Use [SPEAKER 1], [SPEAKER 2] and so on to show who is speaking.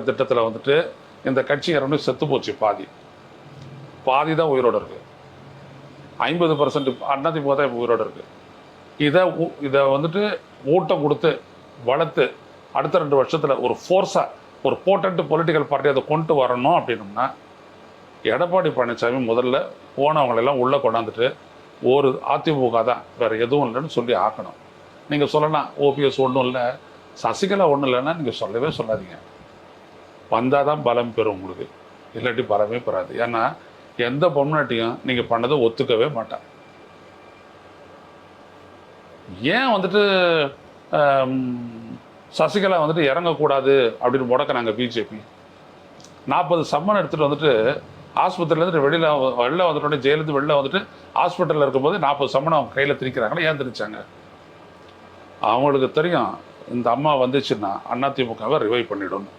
[SPEAKER 1] திட்டத்தில் வந்துட்டு இந்த கட்சி இறந்து செத்து போச்சு. பாதி தான் உயிரோடு இருக்கு. 50% அதிமுக தான் உயிரோடு இருக்கு. இதை வந்துட்டு ஊட்டம் கொடுத்து வளர்த்து அடுத்த 2 வருஷத்தில் ஒரு ஃபோர்ஸாக ஒரு போட்டன்ட் பொலிட்டிக்கல் பார்ட்டி அதை கொண்டு வரணும் அப்படின்னோம்னா எடப்பாடி பழனிசாமி முதல்ல போனவங்களெல்லாம் உள்ளே கொண்டாந்துட்டு ஒரு அதிமுக தான் வேறு எதுவும் இல்லைன்னு சொல்லி ஆக்கணும். நீங்கள் சொல்லலாம் ஓபிஎஸ் ஒன்றும் இல்லை, சசிகலா ஒன்றும் இல்லைன்னா நீங்கள் சொல்லவே சொல்லாதீங்க. வந்தால் தான் பலம் பெறும் உங்களுக்கு, இல்லாட்டி பலமே பெறாது. ஏன்னா எந்த பொம்னாட்டியும் நீங்கள் பண்ணதை ஒத்துக்கவே மாட்டான். ஏன் வந்துட்டு சசிகலா வந்துட்டு இறங்கக்கூடாது அப்படின்னு முடக்கிறாங்க பிஜேபி? 40 சம்மன் எடுத்துகிட்டு வந்துட்டு ஆஸ்பத்திரியிலேருந்து வெளில வந்துட்டோடனே ஜெயிலேருந்து வெளில வந்துட்டு ஹாஸ்பிட்டலில் இருக்கும்போது 40 சம்மன் அவங்க கையில் திணிக்கிறாங்களே. ஏன் திணிச்சாங்க? அவங்களுக்கு தெரியும் இந்த அம்மா வந்துச்சுன்னா அதிமுகவை ரிவைவ் பண்ணிவிடணும்.